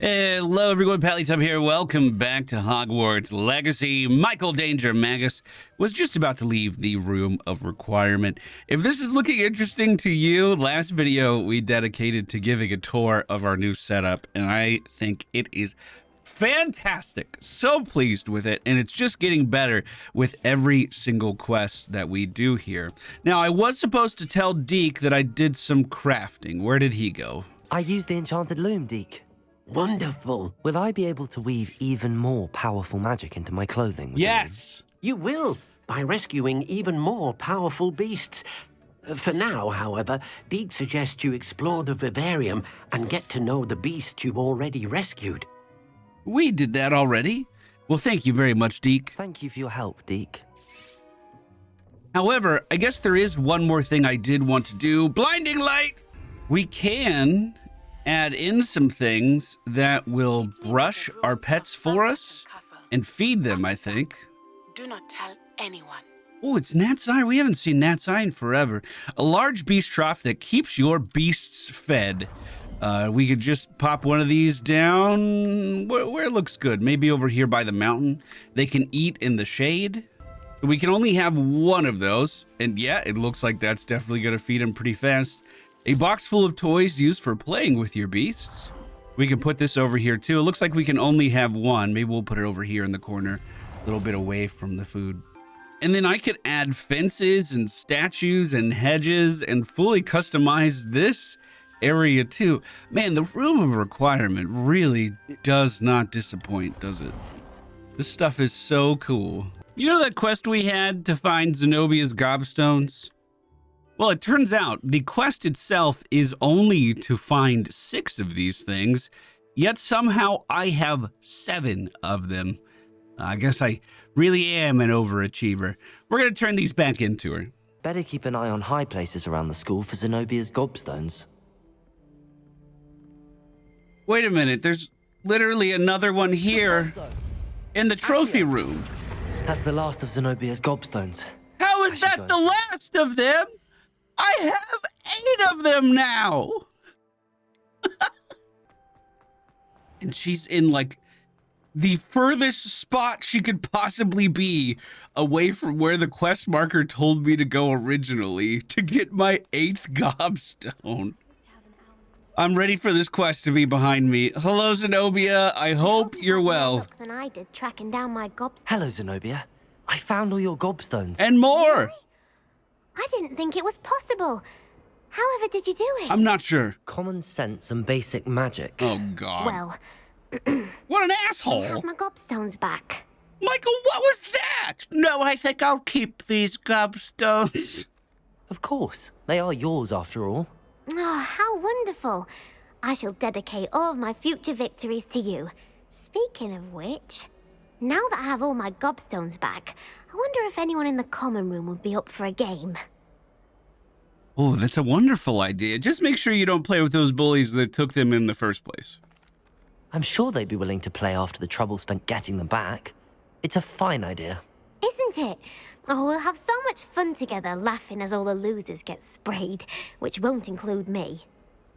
Hello everyone, Pallytime here. Welcome back to Hogwarts Legacy. Michael Danger Magus was just about to leave the room of requirement. If this is looking interesting to you, last video we dedicated to giving a tour of our new setup, and I think it is fantastic. So pleased with it, and it's just getting better with every single quest that we do here. Now, I was supposed to tell Deke that I did some crafting. Where did he go? I used the enchanted loom, Deke. Wonderful. Will I be able to weave even more powerful magic into my clothing? Yes! You will, by rescuing even more powerful beasts. For now, however, Deke suggests you explore the vivarium and get to know the beasts you've already rescued. We did that already. Well, thank you very much, Deke. Thank you for your help, Deke. However, I guess there is one more thing I did want to do. Blinding light! We can add in some things that will brush our pets for us and feed them, I think. Do not tell anyone. Oh, it's Nat's Eye. We haven't seen Nat's Eye in forever. A large beast trough that keeps your beasts fed. We could just pop one of these down where it looks good. Maybe over here by the mountain. They can eat in the shade. We can only have one of those. And yeah, it looks like that's definitely going to feed them pretty fast. A box full of toys used for playing with your beasts. We can put this over here too. It looks like we can only have one. Maybe we'll put it over here in the corner, a little bit away from the food. And then I could add fences and statues and hedges and fully customize this area too. Man, the room of requirement really does not disappoint, does it? This stuff is so cool. You know that quest we had to find Zenobia's gobstones? Well, it turns out the quest itself is only to find 6 of these things, yet somehow I have 7 of them. I guess I really am an overachiever. We're going to turn these back into her. Better keep an eye on high places around the school for Zenobia's gobstones. Wait a minute, there's literally another one here in the trophy room. That's the last of Zenobia's gobstones. How is that the last of them? I have 8 of them now. And she's in like the furthest spot she could possibly be away from where the quest marker told me to go originally to get my 8th gobstone. I'm ready for this quest to be behind me. Hello, Zenobia. I hope you're well. Than I did tracking down my gobstones. Hello, Zenobia. I found all your gobstones. And more. Really? I didn't think it was possible. However did you do it? I'm not sure. Common sense and basic magic. Oh, God. Well, what an I asshole. have my gobstones back. Michael, what was that? No, I think I'll keep these gobstones. Of course. They are yours after all. Oh, how wonderful. I shall dedicate all of my future victories to you. Speaking of which, now that I have all my gobstones back, I wonder if anyone in the common room would be up for a game. Oh, that's a wonderful idea. Just make sure you don't play with those bullies that took them in the first place. I'm sure they'd be willing to play after the trouble spent getting them back. It's a fine idea. Isn't it? Oh, we'll have so much fun together laughing as all the losers get sprayed, which won't include me.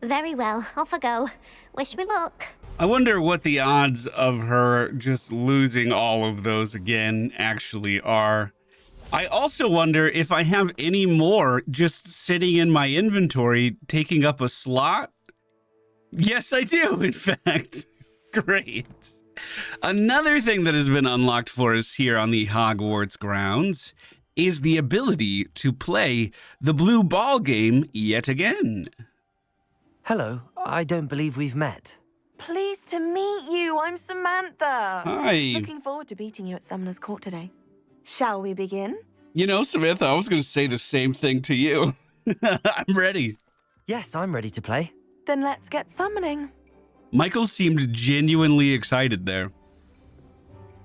Very well, off I go. Wish me luck. I wonder what the odds of her just losing all of those again actually are. I also wonder if I have any more just sitting in my inventory taking up a slot. Yes, I do, in fact. Great. Another thing that has been unlocked for us here on the Hogwarts grounds is the ability to play the blue ball game yet again. Hello, I don't believe we've met. Pleased to meet you. I'm Samantha. Hi. Looking forward to beating you at Summoner's Court today. Shall we begin? You know, Samantha, I was going to say the same thing to you. I'm ready. Yes, I'm ready to play. Then let's get summoning. Michael seemed genuinely excited there.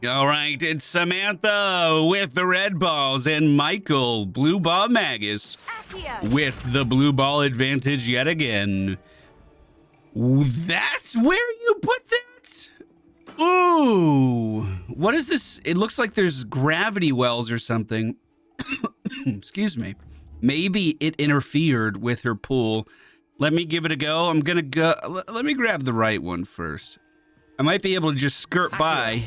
All right, it's Samantha with the red balls and Michael, blue ball Magus, Accio. with the blue ball advantage yet again. Ooh, that's where you put that? Ooh, what is this? It looks like there's gravity wells or something. Excuse me. Maybe it interfered with her pool. Let me give it a go. I'm gonna go. Let me grab the right one first. I might be able to just skirt by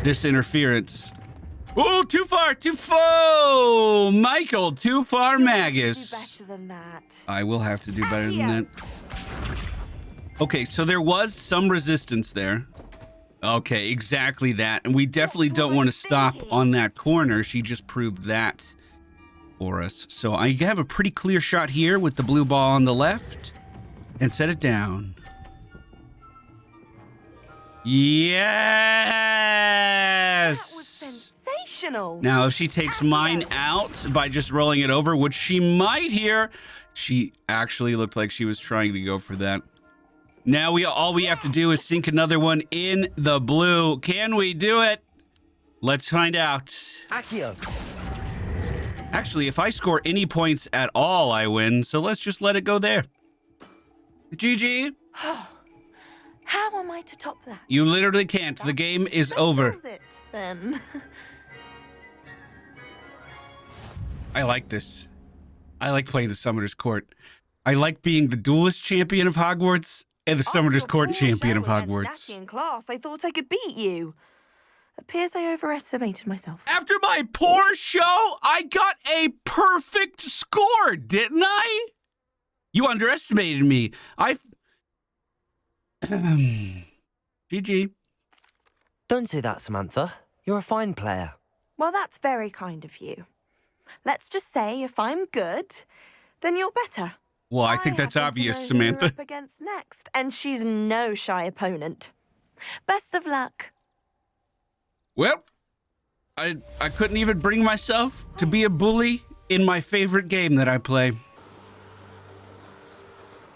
this interference. Oh, too far, too far. Michael, too far, Magus. Do better than that. I will have to do better than that. Okay, so there was some resistance there. Okay, exactly that. And we definitely don't want to stop on that corner. She just proved that for us. So I have a pretty clear shot here with the blue ball on the left. And set it down. Yes! That was sensational. Now, if she takes mine out by just rolling it over, which she might here, she actually looked like she was trying to go for that. Now all we have to do is sink another one in the blue. Can we do it? Let's find out. Accio. Actually, if I score any points at all, I win. So let's just let it go there. GG. How am I to top that? You literally can't. The game is over. Settles it, then. I like this. I like playing the Summoner's Court. I like being the Duelist Champion of Hogwarts and the Summoner's Court Champion of Hogwarts. In class, I thought I could beat you. Appears I overestimated myself. After my poor show, I got a perfect score, didn't I? You underestimated me. GG. Don't say that, Samantha. You're a fine player. Well, that's very kind of you. Let's just say if I'm good, then you're better. Well, I think that's happen to obvious, know who Samantha. we're up against next, and she's no shy opponent. Best of luck. Well, I couldn't even bring myself to be a bully in my favorite game that I play.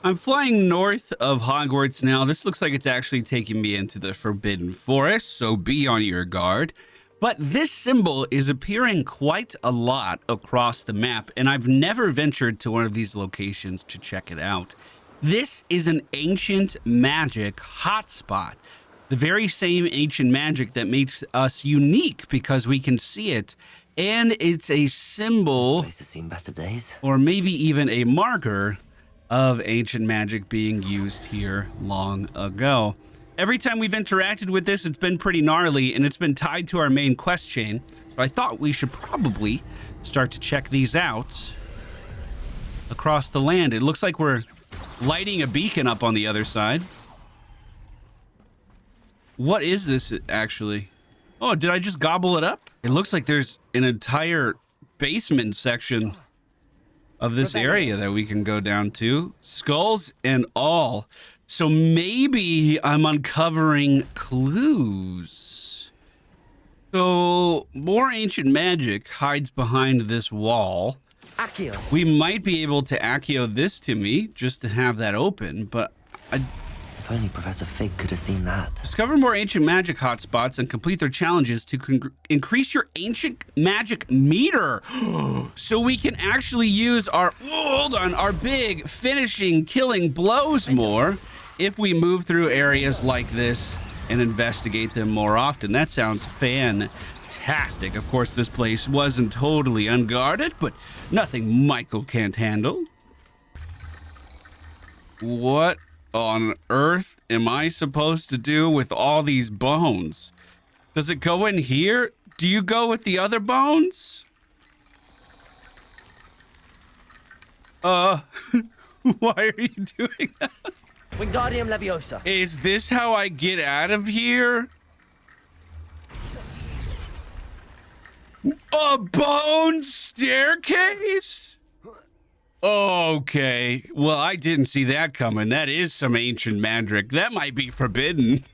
I'm flying north of Hogwarts now. This looks like it's actually taking me into the Forbidden Forest, so be on your guard. But this symbol is appearing quite a lot across the map, and I've never ventured to one of these locations to check it out. This is an ancient magic hotspot. The very same ancient magic that makes us unique because we can see it. And it's a symbol, This place has seen better days. or maybe even a marker, of ancient magic being used here long ago. Every time we've interacted with this, it's been pretty gnarly, and it's been tied to our main quest chain. So I thought we should probably start to check these out across the land. It looks like we're lighting a beacon up on the other side. What is this actually? Oh, did I just gobble it up? It looks like there's an entire basement section of this area that we can go down to. Skulls and all. So maybe I'm uncovering clues. So more ancient magic hides behind this wall. Accio. We might be able to Accio this to me just to have that open, but If only Professor Fig could have seen that. discover more ancient magic hotspots and complete their challenges to increase your ancient magic meter. So we can actually use our big finishing killing blows more if we move through areas like this and investigate them more often. That sounds fantastic. Of course, this place wasn't totally unguarded, but nothing Michael can't handle. What on earth am I supposed to do with all these bones? Does it go in here? Do you go with the other bones? Why are you doing that? Wingardium Leviosa. Is this how I get out of here? A bone staircase? Okay. Well, I didn't see that coming. That is some ancient magic. That might be forbidden.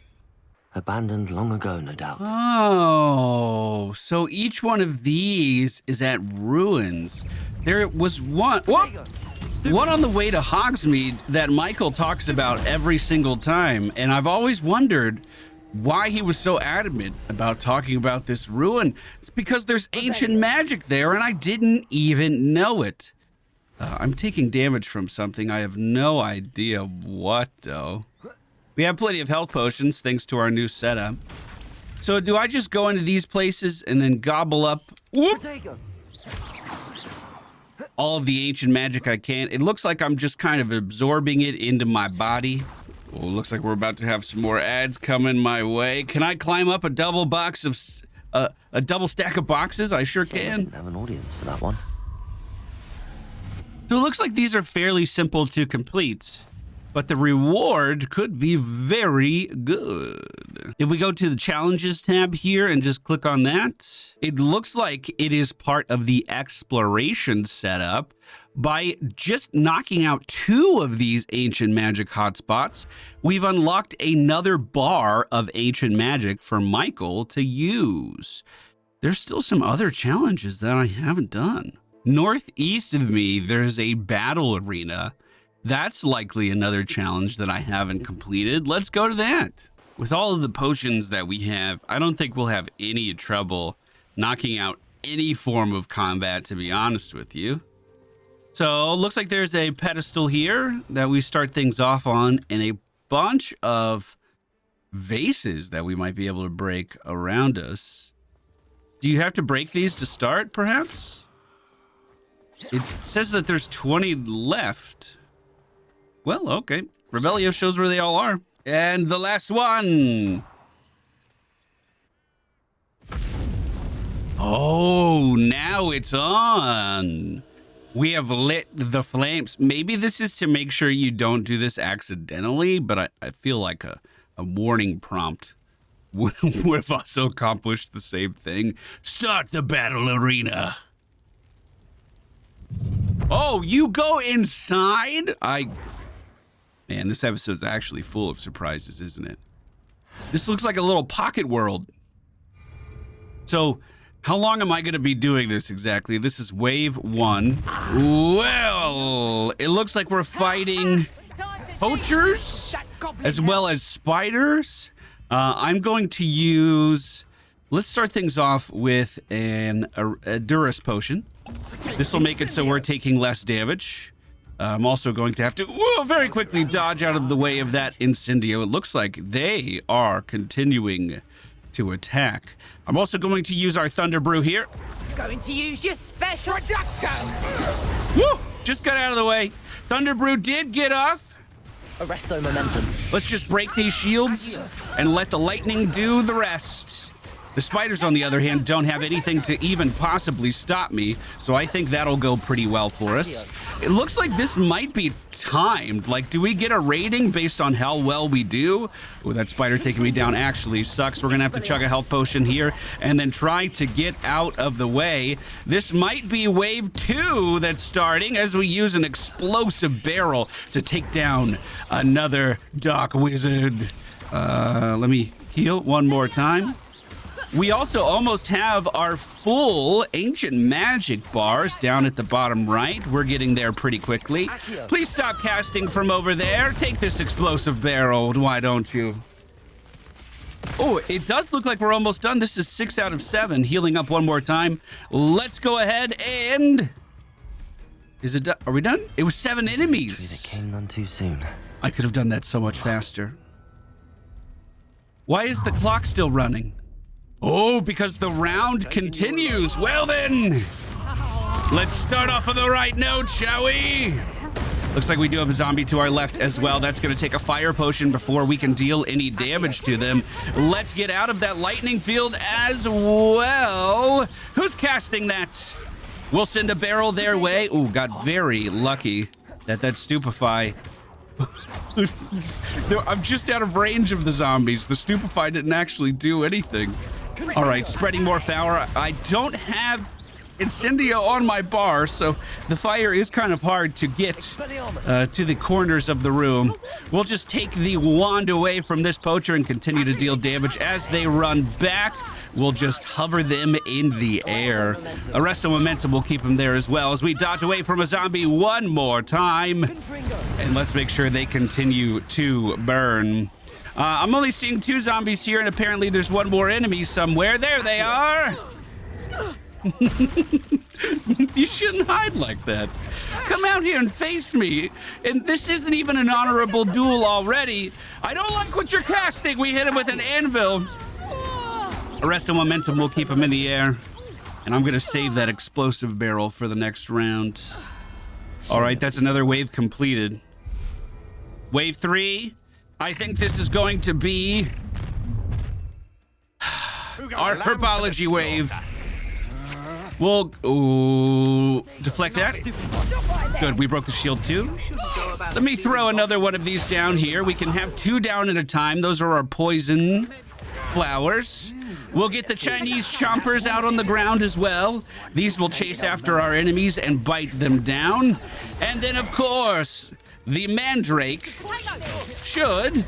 Abandoned long ago, no doubt. Oh, so each one of these is at ruins. There was one on the way to Hogsmeade that Michael talks about every single time, and I've always wondered why he was so adamant about talking about this ruin. It's because there's ancient magic there, and I didn't even know it. I'm taking damage from something. I have no idea what, though. We have plenty of health potions thanks to our new setup. So do I just go into these places and then gobble up all of the ancient magic I can? It looks like I'm just kind of absorbing it into my body. Oh, looks like we're about to have some more ads coming my way. Can I climb up a double box of a double stack of boxes? I sure I can. didn't have an audience for that one. So it looks like these are fairly simple to complete, but the reward could be very good. If we go to the challenges tab here and just click on that, it looks like it is part of the exploration setup. By just knocking out 2 of these ancient magic hotspots, we've unlocked another bar of ancient magic for Michael to use. There's still some other challenges that I haven't done. Northeast of me, there's a battle arena. That's likely another challenge that I haven't completed. Let's go to that. With all of the potions that we have, I don't think we'll have any trouble knocking out any form of combat, to be honest with you. So looks like there's a pedestal here that we start things off on, and a bunch of vases that we might be able to break around us. Do you have to break these to start, perhaps? It says that there's 20 left. Well, okay. Revelio shows where they all are. And the last one. Oh, now it's on. We have lit the flames. Maybe this is to make sure you don't do this accidentally, but I feel like a warning prompt would have also accomplished the same thing. Start the battle arena. Oh, you go inside? Man, this episode's actually full of surprises, isn't it? This looks like a little pocket world. So, how long am I going to be doing this exactly? This is wave 1. Well, it looks like we're fighting poachers as well as spiders. I'm going to use... Let's start things off with a Durus potion. This will make it so we're taking less damage. I'm also going to have to very quickly dodge out of the way of that incendio. It looks like they are continuing to attack. I'm also going to use our Thunder Brew here. Going to use your special reducto. Woo! Just got out of the way. Thunder Brew did get off. Arresto momentum. Let's just break these shields and let the lightning do the rest. The spiders, on the other hand, don't have anything to even possibly stop me, so I think that'll go pretty well for us. It looks like this might be timed. Like, do we get a rating based on how well we do? Oh, that spider taking me down actually sucks. We're gonna have to chug a health potion here and then try to get out of the way. This might be wave 2 that's starting as we use an explosive barrel to take down another dark wizard. Let me heal one more time. We also almost have our full ancient magic bars down at the bottom right. We're getting there pretty quickly. Please stop casting from over there. Take this explosive barrel, why don't you? Oh, it does look like we're almost done. This is 6 out of 7. Healing up one more time. Let's go ahead and... Is it done? Are we done? It was 7 enemies. That came none too soon. I could have done that so much faster. Why is the clock still running? Oh, because the round continues. Well then, let's start off on the right note, shall we? Looks like we do have a zombie to our left as well. That's going to take a fire potion before we can deal any damage to them. Let's get out of that lightning field as well. Who's casting that? We'll send a barrel their way. Ooh, got very lucky that stupefy. I'm just out of range of the zombies. The stupefy didn't actually do anything. All right, spreading more fire. I don't have incendio on my bar, so the fire is kind of hard to get to the corners of the room. We'll just take the wand away from this poacher and continue to deal damage as they run back. We'll just hover them in the air. Arresto momentum will keep them there as well as we dodge away from a zombie one more time. And let's make sure they continue to burn. I'm only seeing 2 zombies here, and apparently there's one more enemy somewhere. There they are. You shouldn't hide like that. Come out here and face me. And this isn't even an honorable duel already. I don't like what you're casting. We hit him with an anvil. Arresto momentum will keep him in the air. And I'm going to save that explosive barrel for the next round. All right, that's another wave completed. Wave 3. I think this is going to be our herbology wave. We'll deflect that. Good, we broke the shield too. Let me throw another one of these down here. We can have 2 down at a time. Those are our poison flowers. We'll get the Chinese chompers out on the ground as well. These will chase after our enemies and bite them down. And then, of course, the mandrake should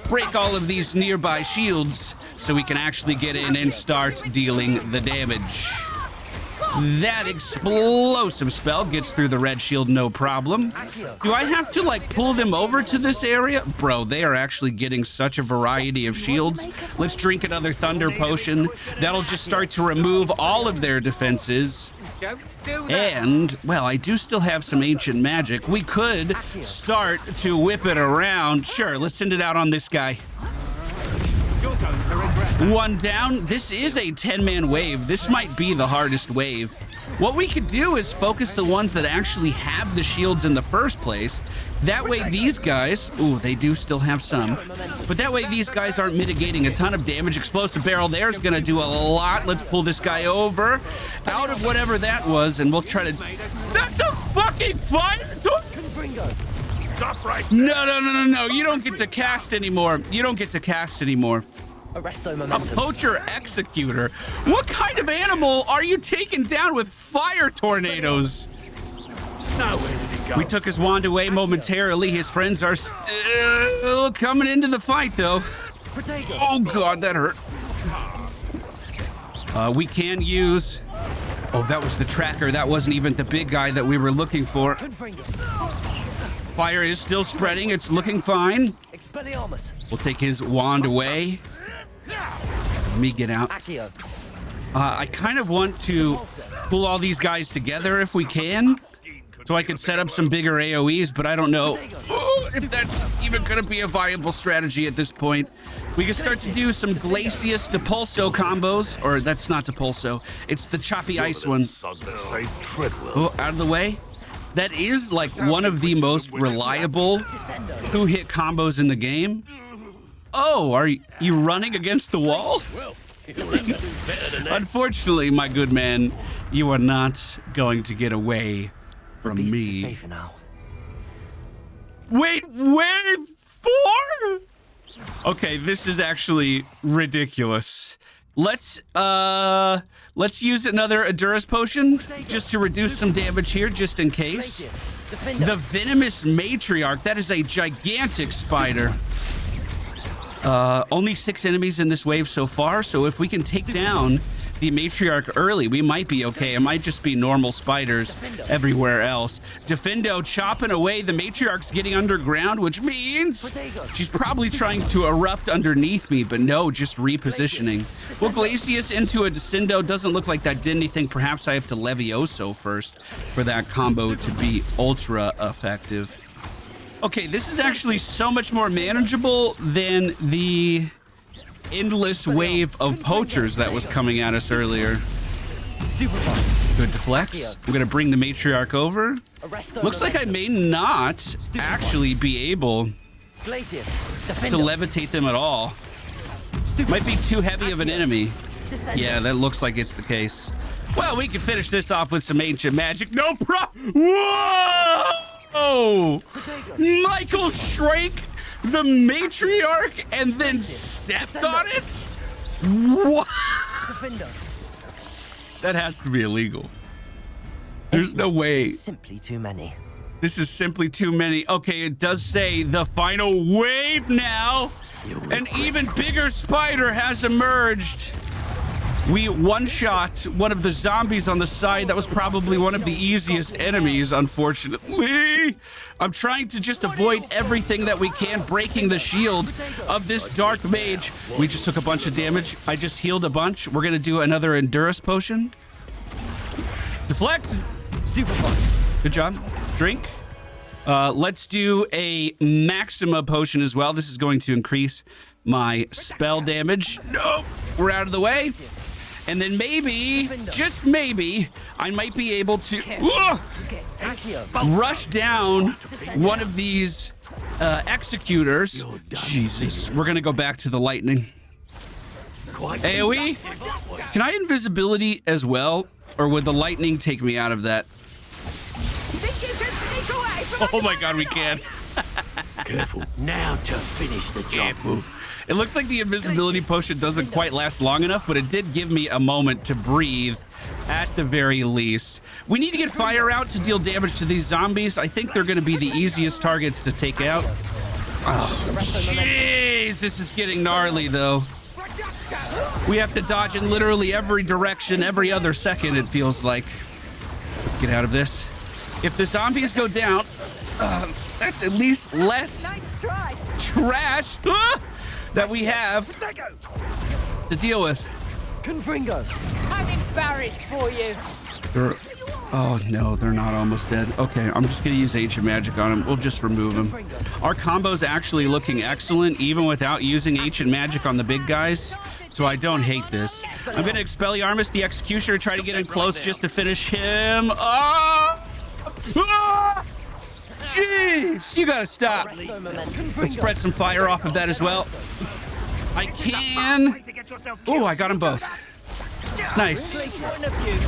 break all of these nearby shields so we can actually get in and start dealing the damage. That explosive spell gets through the red shield, no problem. Do I have to, like, pull them over to this area? Bro, they are actually getting such a variety of shields. Let's drink another thunder potion. That'll just start to remove all of their defenses. And, well, I do still have some ancient magic. We could start to whip it around. Sure, let's send it out on this guy. 1 down. This is a 10-man wave. This might be the hardest wave. What we could do is focus the ones that actually have the shields in the first place. That way these guys, ooh, they do still have some, but that way these guys aren't mitigating a ton of damage. Explosive barrel there is going to do a lot. Let's pull this guy over out of whatever that was, and we'll try to... That's a fucking fire! Stop right there. No. You don't get to cast anymore. You don't get to cast anymore. Arresto A momentum. poacher executor. What kind of animal are you taking down with fire tornadoes? Now where did he go? We took his wand away momentarily. His friends are still coming into the fight, though. Oh, God, that hurt. We can use... Oh, that was the tracker. That wasn't even the big guy that we were looking for. Fire is still spreading. It's looking fine. We'll take his wand away. Let me get out. I kind of want to pull all these guys together if we can, so I could set up some bigger AoEs, but I don't know if that's even going to be a viable strategy at this point. We can start to do some Glacius Depulso combos, or that's not Depulso. It's the choppy ice one. Oh, out of the way. That is like one of the most reliable 2-hit combos in the game. Oh, are you running against the wall? Unfortunately, my good man, you are not going to get away from me. Safer now. Wait, wave 4? Okay, this is actually ridiculous. Let's use another Adurus potion just to reduce some damage here, just in case. The venomous matriarch, that is a gigantic spider. Only 6 enemies in this wave so far, so if we can take down the matriarch early, we might be okay. It might just be normal spiders everywhere else. Defendo chopping away. The matriarch's getting underground, which means she's probably trying to erupt underneath me, but no, just repositioning. Well, Glacius into a Descendo doesn't look like that did anything. Perhaps I have to Levioso first for that combo to be ultra effective. Okay, this is actually so much more manageable than the endless wave of poachers that was coming at us earlier. Good deflects. I'm gonna bring the matriarch over. Looks like I may not actually be able to levitate them at all. Might be too heavy of an enemy. Yeah, that looks like it's the case. Well, we can finish this off with some ancient magic. No problem. Whoa! Michael shrank the matriarch and then stepped on it? What? That has to be illegal. There's no way. Simply too many. This is simply too many. Okay, it does say the final wave now. An even bigger spider has emerged. We one-shot one of the zombies on the side. That was probably one of the easiest enemies, unfortunately. I'm trying to just avoid everything that we can, breaking the shield of this dark mage. We just took a bunch of damage. I just healed a bunch. We're going to do another Endurus potion. Deflect. Good job. Drink. Let's do a Maxima potion as well. This is going to increase my spell damage. Nope. We're out of the way. And then maybe, just maybe, I might be able to rush down one of these executors. Jesus, we're gonna go back to the lightning. AoE? Can I invisibility as well? Or would the lightning take me out of that? Oh my god, we can. Careful. Now to finish the job. It looks like the invisibility potion doesn't quite last long enough, but it did give me a moment to breathe at the very least. We need to get fire out to deal damage to these zombies. I think they're going to be the easiest targets to take out. Oh, jeez, this is getting gnarly, though. We have to dodge in literally every direction, every other second, it feels like. Let's get out of this. If the zombies go down, that's at least less trash that we have to deal with. Confringo. I'm embarrassed for you. Oh no, they're not almost dead. Okay, I'm just gonna use ancient magic on them. We'll just remove them. Our combo's actually looking excellent, even without using ancient magic on the big guys. So I don't hate this. I'm gonna Expelliarmus the Executioner, try to get in close just to finish him. Oh! Ah! Jeez, you gotta stop. Let's spread some fire off of that as well. I can. Oh, I got them both. Nice.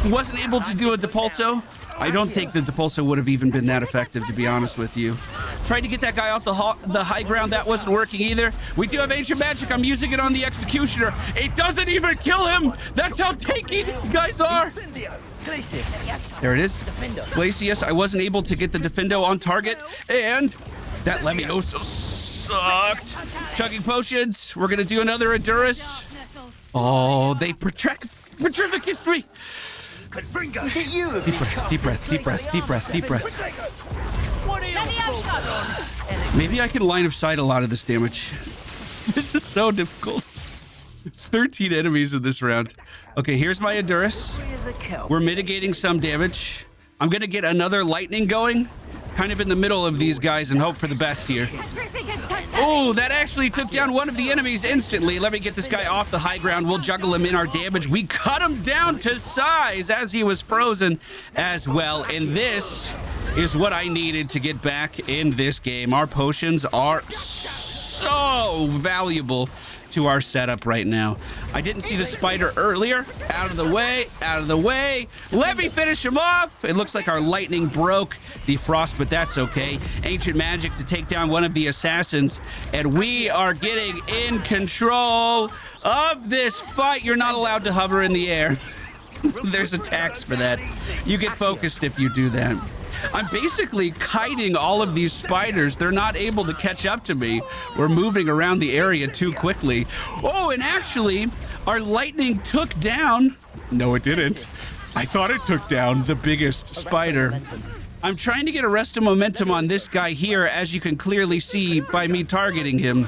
Wasn't able to do a Depulso. I don't think the Depulso would have even been that effective, to be honest with you. Tried to get that guy off the high ground. That wasn't working either. We do have ancient magic. I'm using it on the Executioner. It doesn't even kill him. That's how tanky these guys are. There it is. Glacius. I wasn't able to get the Defendo on target. And that Levioso sucked. Chugging potions. We're going to do another Endurus. Oh, they Petrificus me. Is it you? Deep breath, deep breath, deep breath, deep breath, deep breath. Maybe I can line of sight a lot of this damage. This is so difficult. 13 enemies in this round. Okay, here's my Endurus. We're mitigating some damage. I'm gonna get another lightning going, kind of in the middle of these guys, and hope for the best here. Oh, that actually took down one of the enemies instantly. Let me get this guy off the high ground. We'll juggle him in our damage. We cut him down to size as he was frozen as well. And this is what I needed to get back in this game. Our potions are so valuable to our setup right now. I didn't see the spider earlier. Out of the way, out of the way. Let me finish him off. It looks like our lightning broke the frost, but that's okay. Ancient magic to take down one of the assassins, and we are getting in control of this fight. You're not allowed to hover in the air. There's a tax for that. You get focused if you do that. I'm basically kiting all of these spiders. They're not able to catch up to me. We're moving around the area too quickly. Oh, and actually, our lightning took down... No, it didn't. I thought it took down the biggest spider. I'm trying to get arrest of momentum on this guy here, as you can clearly see by me targeting him.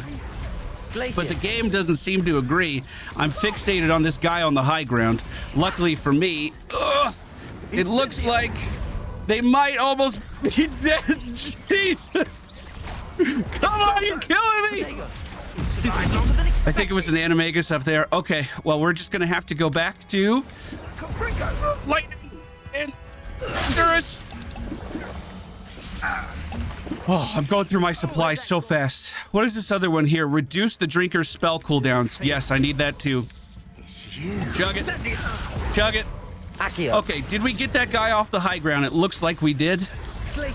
But the game doesn't seem to agree. I'm fixated on this guy on the high ground. Luckily for me, it looks like they might almost be dead. Jesus. Come on, you're killing me. I think it was an animagus up there. Okay, well, we're just going to have to go back to lightning and Endurus. Oh, I'm going through my supplies so fast. What is this other one here? Reduce the drinker's spell cooldowns. Yes, I need that too. Chug it. Chug it. Okay, did we get that guy off the high ground? It looks like we did.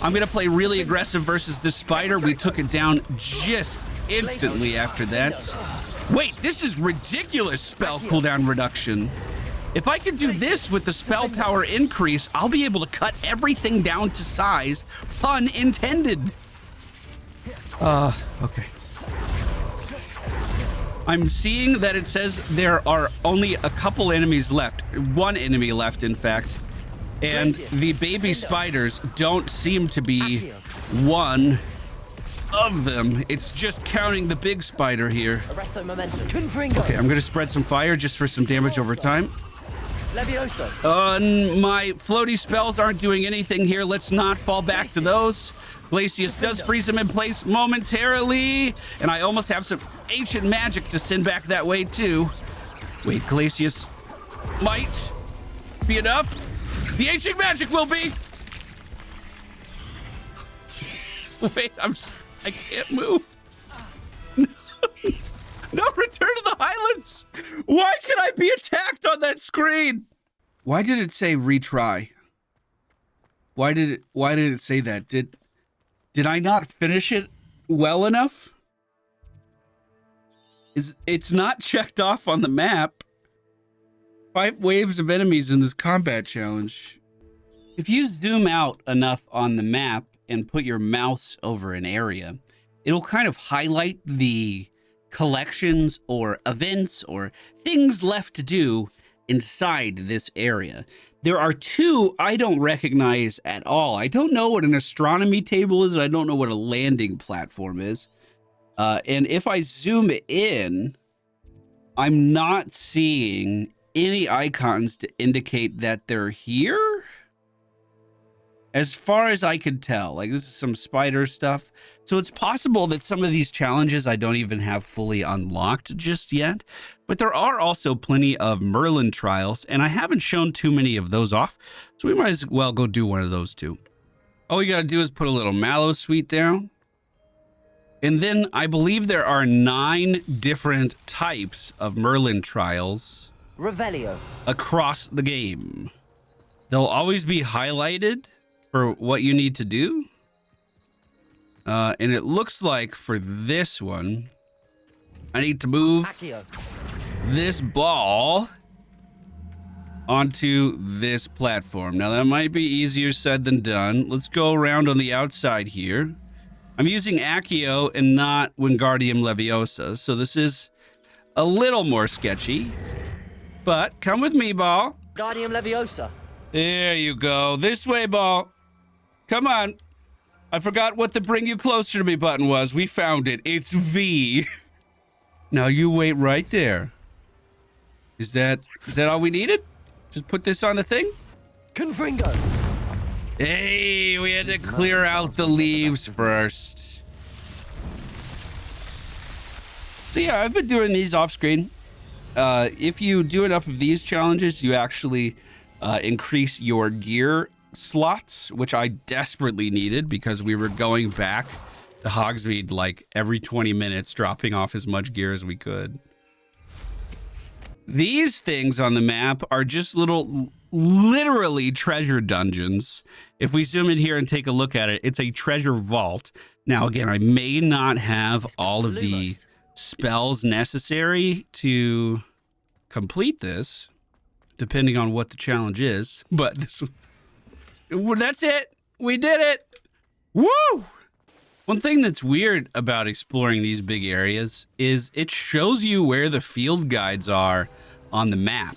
I'm going to play really aggressive versus this spider. We took it down just instantly after that. Wait, this is ridiculous spell cooldown reduction. If I can do this with the spell power increase, I'll be able to cut everything down to size. Pun intended. Okay. I'm seeing that it says there are only a couple enemies left. One enemy left, in fact. And the baby spiders don't seem to be one of them. It's just counting the big spider here. Okay, I'm going to spread some fire just for some damage over time. My floaty spells aren't doing anything here. Let's not fall back to those. Glacius does freeze him in place momentarily, and I almost have some ancient magic to send back that way too. Wait, Glacius might be enough. The ancient magic will be. Wait, I can't move. No, return to the Highlands. Why can I be attacked on that screen? Why did it say retry? Why did it say that? Did I not finish it well enough? It's not checked off on the map. 5 waves of enemies in this combat challenge. If you zoom out enough on the map and put your mouse over an area, it'll kind of highlight the collections or events or things left to do inside this area. There are 2 I don't recognize at all. I don't know what an astronomy table is, and I don't know what a landing platform is. And if I zoom in, I'm not seeing any icons to indicate that they're here. As far as I could tell, like this is some spider stuff. So it's possible that some of these challenges I don't even have fully unlocked just yet. But there are also plenty of Merlin trials, and I haven't shown too many of those off. So we might as well go do one of those too. All you gotta do is put a little mallow sweet down. And then I believe there are 9 different types of Merlin trials. Revelio. Across the game. They'll always be highlighted for what you need to do. And it looks like for this one, I need to move Accio. this ball onto this platform. Now that might be easier said than done. Let's go around on the outside here. I'm using Accio and not Wingardium Leviosa, so this is a little more sketchy. But come with me, ball. Wingardium Leviosa. There you go. This way, ball. Come on. I forgot what the bring you closer to me button was. We found it. It's V. Now you wait right there. Is that all we needed? Just put this on the thing? Confringo. Hey, we had to clear out the leaves first. So yeah, I've been doing these off screen. If you do enough of these challenges, you actually increase your gear slots, which I desperately needed because we were going back to Hogsmeade like every 20 minutes, dropping off as much gear as we could. These things on the map are just literally treasure dungeons. If we zoom in here and take a look at it, it's a treasure vault. Now, again, I may not have all of the spells necessary to complete this, depending on what the challenge is, but that's it. We did it. Woo! One thing that's weird about exploring these big areas is it shows you where the field guides are on the map,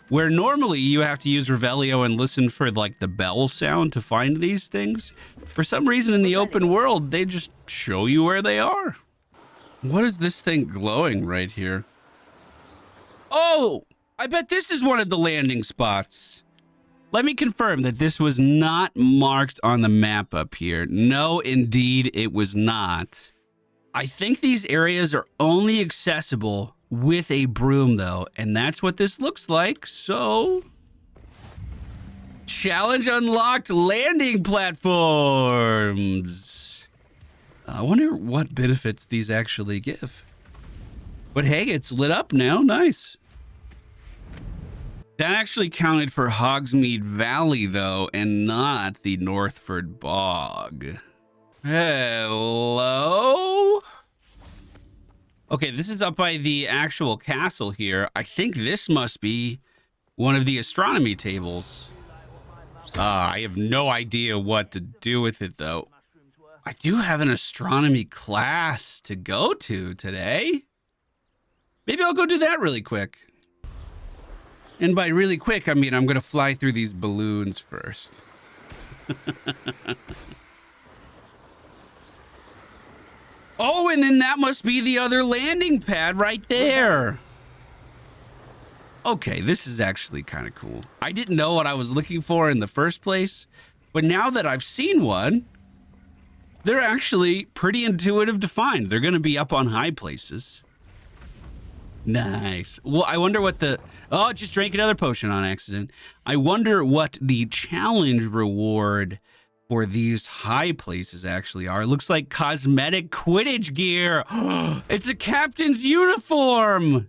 where normally you have to use Revelio and listen for like the bell sound to find these things. For some reason in the open world, they just show you where they are. What is this thing glowing right here? Oh, I bet this is one of the landing spots. Let me confirm that this was not marked on the map up here. No, indeed, it was not. I think these areas are only accessible with a broom, though, and that's what this looks like. So, challenge unlocked landing platforms. I wonder what benefits these actually give. But hey, it's lit up now. Nice. That actually counted for Hogsmeade Valley, though, and not the Northford Bog. Hello? Okay, this is up by the actual castle here. I think this must be one of the astronomy tables. I have no idea what to do with it, though. I do have an astronomy class to go to today. Maybe I'll go do that really quick. And by really quick, I mean I'm going to fly through these balloons first. Oh, and then that must be the other landing pad right there. Okay, this is actually kind of cool. I didn't know what I was looking for in the first place, but now that I've seen one, they're actually pretty intuitive to find. They're going to be up on high places. Nice. Well, I wonder what the... Oh, just drank another potion on accident. I wonder what the challenge reward for these high places actually are. It looks like cosmetic Quidditch gear. It's a captain's uniform.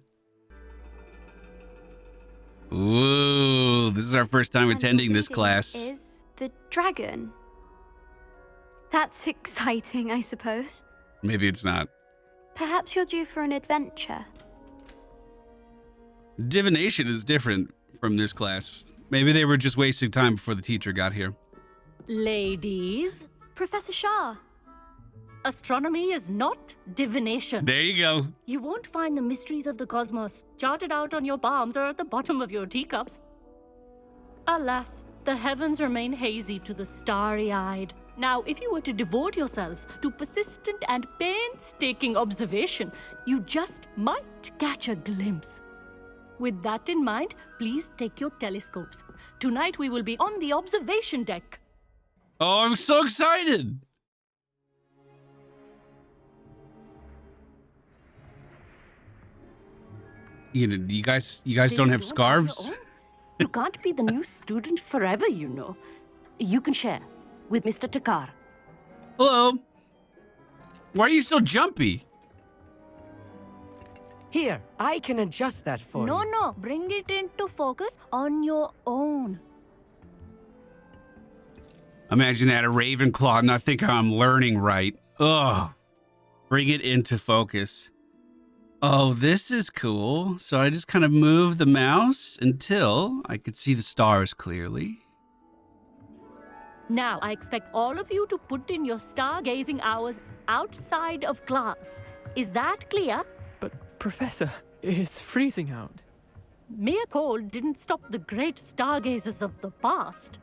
Ooh, this is our first time attending this class. Is the dragon. That's exciting, I suppose. Maybe it's not. Perhaps you're due for an adventure. Divination is different from this class. Maybe they were just wasting time before the teacher got here. Ladies, Professor Shah. astronomy is not divination. There you go. You won't find the mysteries of the cosmos charted out on your palms or at the bottom of your teacups. Alas, the heavens remain hazy to the starry-eyed. Now, if you were to devote yourselves to persistent and painstaking observation, you just might catch a glimpse. With that in mind, please take your telescopes. Tonight we will be on the observation deck. Oh, I'm so excited. You guys Still, don't have you scarves? your own? You can't be the new student forever, you know. You can share with Mr. Takar. Hello. Why are you so jumpy? Here, I can adjust that for you. No, bring it into focus on your own. Imagine that, a Ravenclaw. I'm not thinking I'm learning right. Ugh. Bring it into focus. Oh, this is cool. So I just kind of move the mouse until I could see the stars clearly. Now, I expect all of you to put in your stargazing hours outside of class. Is that clear? But, Professor, it's freezing out. Mere cold didn't stop the great stargazers of the past.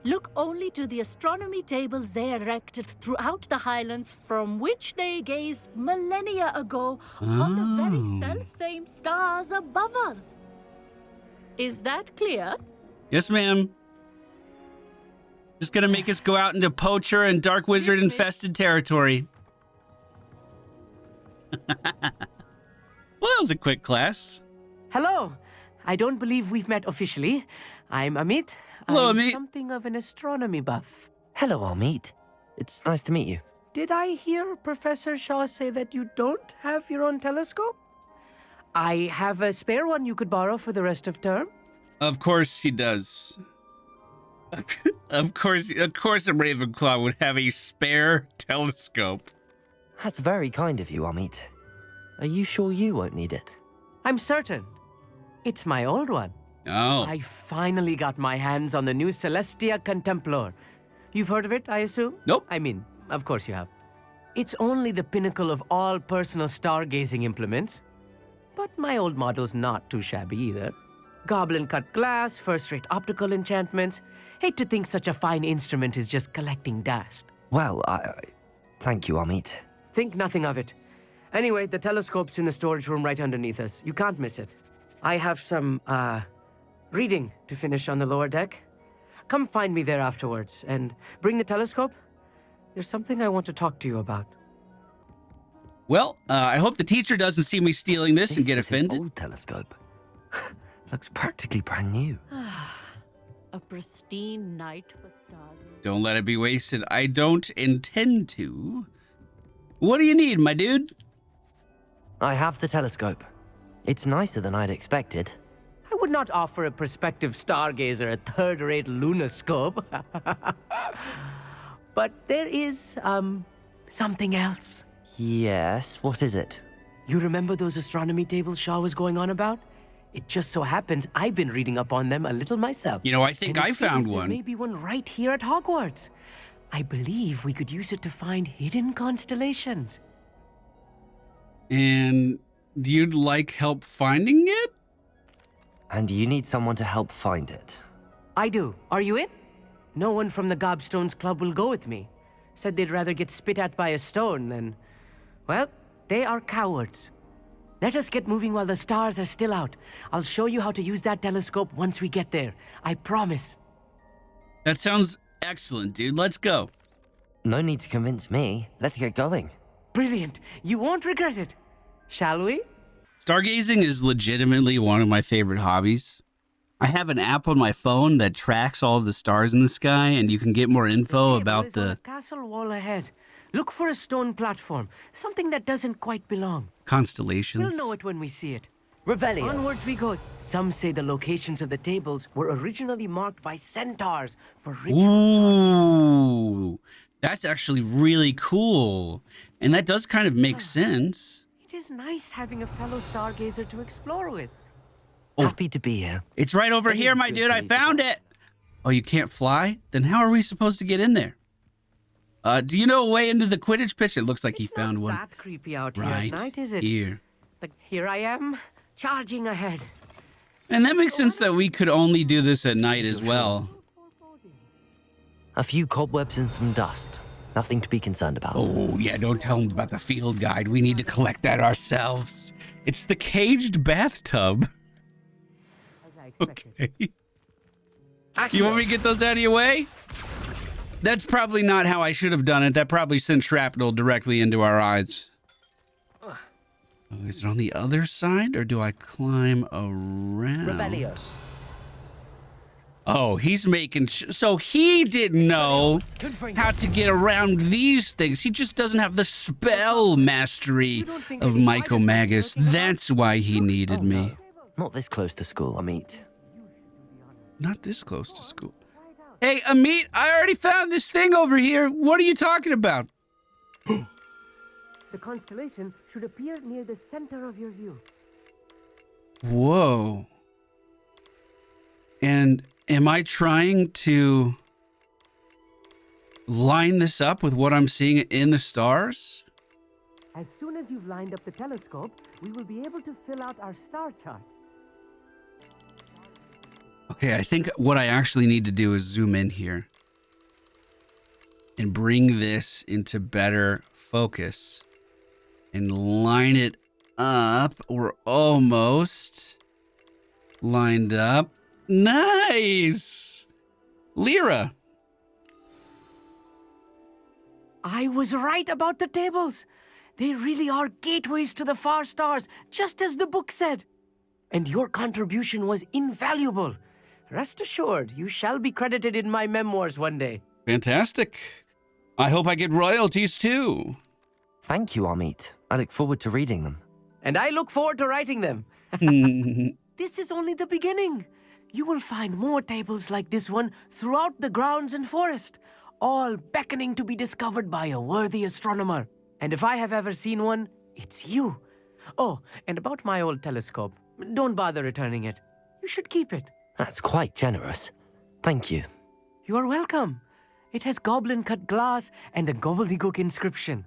Look only to the astronomy tables they erected throughout the Highlands from which they gazed millennia ago on the very self-same stars above us. Is that clear? Yes, ma'am. Just gonna make us go out into poacher and dark wizard infested territory. Well, that was a quick class. Hello. I don't believe we've met officially. I'm Amit. Hello, I'm Amit. something of an astronomy buff. Hello, Hogsmeade. It's nice to meet you. Did I hear Professor Shaw say that you don't have your own telescope? I have a spare one you could borrow for the rest of term. Of course he does. Of course a Ravenclaw would have a spare telescope. That's very kind of you, Hogsmeade. Are you sure you won't need it? I'm certain. It's my old one. Oh. I finally got my hands on the new Celestia Contemplar. You've heard of it, I assume? Nope. I mean, of course you have. It's only the pinnacle of all personal stargazing implements. But my old model's not too shabby either. Goblin-cut glass, first-rate optical enchantments. Hate to think such a fine instrument is just collecting dust. Well, thank you, Hogsmeade. Think nothing of it. Anyway, the telescope's in the storage room right underneath us. You can't miss it. I have some, reading to finish on the lower deck. Come find me there afterwards, and bring the telescope. There's something I want to talk to you about. Well, I hope the teacher doesn't see me stealing this and get This is offended. old telescope. Looks practically brand new. A pristine night for stargazing. Don't let it be wasted. I don't intend to. What do you need, my dude? I have the telescope. It's nicer than I'd expected. I would not offer a prospective stargazer a third-rate lunoscope. But there is, something else. Yes, what is it? You remember those astronomy tables Shaw was going on about? It just so happens I've been reading up on them a little myself. You know, I think And it I found seems one. There may be one right here at Hogwarts. I believe we could use it to find hidden constellations. And you'd like help finding it? And you need someone to help find it. I do. Are you in? No one from the Gobstones Club will go with me. Said they'd rather get spit at by a stone than... Well, they are cowards. Let us get moving while the stars are still out. I'll show you how to use that telescope once we get there. I promise. That sounds excellent, dude. Let's go. No need to convince me. Let's get going. Brilliant. You won't regret it. Shall we? Stargazing is legitimately one of my favorite hobbies. I have an app on my phone that tracks all of the stars in the sky, and you can get more info about is on the castle wall ahead. Look for a stone platform, something that doesn't quite belong. constellations. We'll know it when we see it. Revelio. Onwards we go. Some say the locations of the tables were originally marked by centaurs for ritual. Ooh, that's actually really cool. And that does kind of make sense. It is nice having a fellow stargazer to explore with. Happy to be here. It's right over It here, is my good dude. to I meet found you. it. Oh, you can't fly? Then how are we supposed to get in there? Do you know a way into the Quidditch pitch? It looks like he found one. It's not that creepy out here Right at night, is it? here. But here I am, charging ahead. And that makes sense that we could only do this at night as well. A few cobwebs and some dust. Nothing to be concerned about. Oh, yeah, don't tell them about the field guide. We need to collect that ourselves. It's the caged bathtub. Okay. You want me to get those out of your way? That's probably not how I should have done it. That probably sent shrapnel directly into our eyes. Oh, is it on the other side, or do I climb around? Revelio. Oh, he's making... so he didn't know how to get around these things. He just doesn't have the spell mastery of Magus. That's why he needed me. Not this close to school, Amit. Not this close to school. Hey, Amit, I already found this thing over here. What are you talking about? The constellation should appear near the center of your view. Whoa. And am I trying to line this up with what I'm seeing in the stars? As soon as you've lined up the telescope, we will be able to fill out our star chart. Okay, I think what I actually need to do is zoom in here and bring this into better focus and line it up. We're almost lined up. Nice! Lyra. I was right about the tables. They really are gateways to the far stars, just as the book said. And your contribution was invaluable. Rest assured, you shall be credited in my memoirs one day. Fantastic. I hope I get royalties too. Thank you, Amit. I look forward to reading them. And I look forward to writing them. This is only the beginning. You will find more tables like this one throughout the grounds and forest, all beckoning to be discovered by a worthy astronomer. And if I have ever seen one, it's you. Oh, and about my old telescope, don't bother returning it. You should keep it. That's quite generous. Thank you. You are welcome. It has goblin-cut glass and a gobbledygook inscription.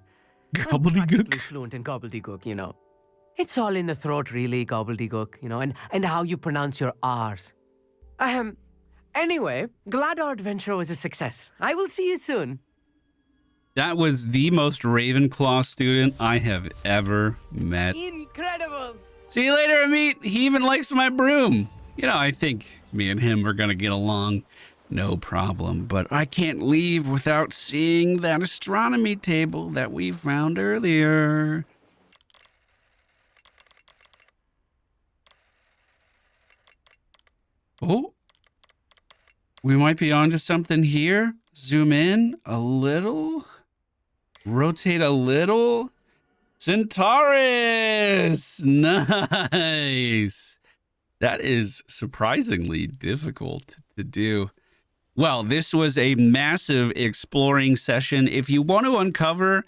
I'm practically fluent in gobbledygook, you know. It's all in the throat, really, gobbledygook, you know, and how you pronounce your R's. Anyway, glad our adventure was a success. I will see you soon. That was the most Ravenclaw student I have ever met. Incredible! See you later, Amit. He even likes my broom. You know, I think me and him are going to get along no problem, but I can't leave without seeing that astronomy table that we found earlier. Oh, we might be onto something here. Zoom in a little, rotate a little. Centaurus! Nice. That is surprisingly difficult to do. Well, this was a massive exploring session. If you want to uncover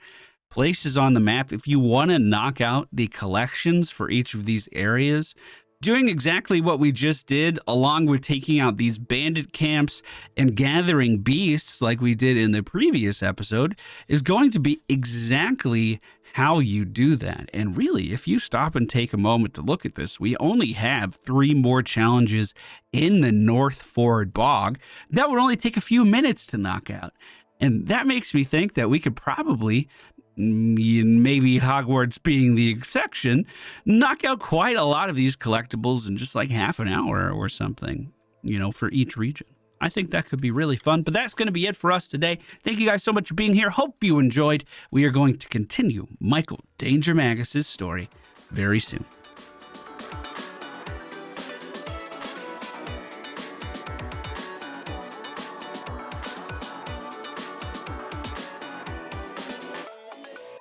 places on the map, if you want to knock out the collections for each of these areas, doing exactly what we just did, along with taking out these bandit camps and gathering beasts like we did in the previous episode, is going to be exactly how you do that. And really, if you stop and take a moment to look at this, we only have 3 more challenges in the North Ford Bog that would only take a few minutes to knock out. And that makes me think that we could probably, maybe Hogwarts being the exception, knock out quite a lot of these collectibles in just like half an hour or something, you know, for each region. I think that could be really fun, but that's going to be it for us today. Thank you guys so much for being here. Hope you enjoyed. We are going to continue Michael Danger Magus' story very soon.